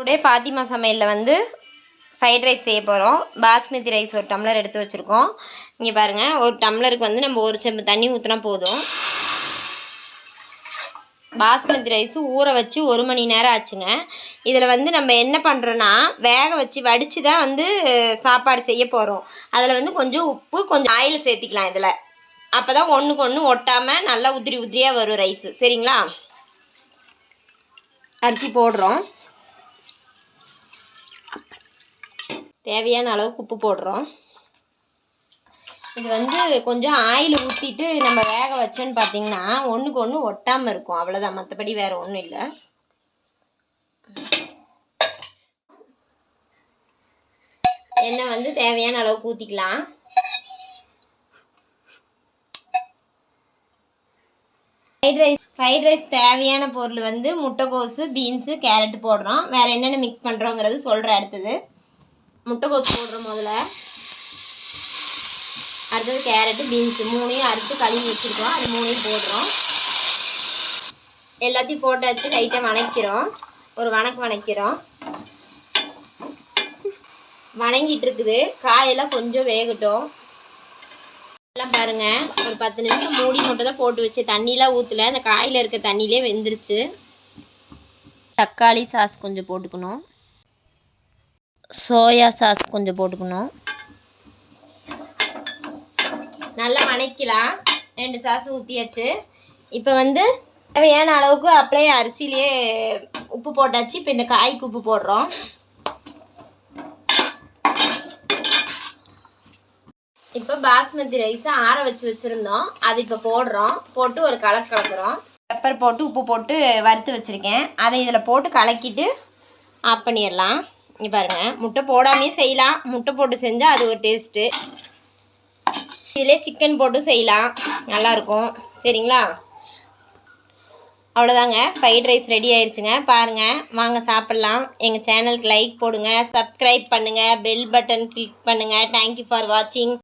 Today Fathima சமையலில் வந்து fried rice செய்ய போகிறோம். பாஸ்மதி ரைஸ் ஒரு டம்ளர் எடுத்து வச்சுருக்கோம். இங்கே பாருங்கள், ஒரு டம்ளருக்கு வந்து நம்ம ஒரு செம்பு தண்ணி ஊற்றினா போதும். பாஸ்மதி ரைஸ் ஊற வச்சு 1 மணி நேரம் ஆச்சுங்க. இதில் வந்து நம்ம என்ன பண்ணுறோன்னா, வேக வச்சு வடித்து தான் வந்து சாப்பாடு செய்ய போகிறோம். அதில் வந்து கொஞ்சம் உப்பு, கொஞ்சம் ஆயில் சேர்த்திக்கலாம். இதில் அப்போ தான் ஒன்றுக்கு ஒன்று ஒட்டாமல் நல்லா உதிரி உதிரியாக வரும் ரைஸு. சரிங்களா? அரிசி போடுறோம். தேவையான அளவுக்கு உப்பு போடுறோம். இது வந்து கொஞ்சம் ஆயில் ஊற்றிட்டு நம்ம வேக வச்சோன்னு பார்த்தீங்கன்னா ஒன்றுக்கு ஒன்று ஒட்டாமல் இருக்கும். அவ்வளோதான், மற்றபடி வேறு ஒன்றும் இல்லை. எண்ணெய் வந்து தேவையான அளவுக்கு ஊற்றிக்கலாம். ஃப்ரைட் ரைஸ் தேவையான பொருள் வந்து முட்டைக்கோஸு, பீன்ஸு, கேரட்டு போடுறோம். வேறு என்னென்ன மிக்ஸ் பண்ணுறோங்கிறது சொல்கிறேன். முட்டைக்கோஸ் போடுறோம் முதல்ல. அடுத்தது கேரட்டு, பீன்ஸு 3ஐயும் அறுத்து கழுவி வச்சுருக்கோம். அது 3ஐயும் போடுறோம். எல்லாத்தையும் போட்டாச்சு. லைட்டாக வணக்கிறோம். ஒரு வணக்கிறோம். வணங்கிட்டு இருக்குது. காயெல்லாம் கொஞ்சம் வேகட்டும். எல்லாம் பாருங்கள், ஒரு 10 நிமிஷம் மூடி மட்டும் தான் போட்டு வச்சு தண்ணியெலாம் ஊற்றல. அந்த காயில் இருக்க தண்ணியிலே வெந்துருச்சு. தக்காளி சாஸ் கொஞ்சம் போட்டுக்கணும். சோயா சாஸ் கொஞ்சம் போட்டுக்கணும். நல்லா வணக்கலாம். 2 சாஸ் ஊற்றியாச்சு. இப்போ வந்து தேவையான அளவுக்கு அப்படியே அரிசியிலே உப்பு போட்டாச்சு. இப்போ இந்த காய்க்கு உப்பு போடுறோம். இப்போ பாஸ்மதி ரைஸை ஆற வச்சுருந்தோம். அது இப்போ போடுறோம். போட்டு ஒரு கலக்குறோம். பெப்பர் போட்டு உப்பு போட்டு வறுத்து வச்சுருக்கேன். அதை இதில் போட்டு கலக்கிட்டு ஆஃப் பண்ணிடலாம். இங்கே பாருங்கள், முட்டை போடாமே செய்யலாம். முட்டை போட்டு செஞ்சால் அது ஒரு டேஸ்ட்டு. இதிலே சிக்கன் போட்டு செய்யலாம், நல்லாயிருக்கும். சரிங்களா? அவ்வளோதாங்க, ஃப்ரைட் ரைஸ் ரெடி ஆயிடுச்சுங்க. பாருங்கள், வாங்க சாப்பிட்லாம். எங்கள் சேனலுக்கு லைக் போடுங்க, சப்ஸ்கிரைப் பண்ணுங்கள், பெல் பட்டன் கிளிக் பண்ணுங்கள். தேங்க்யூ ஃபார் வாட்சிங்.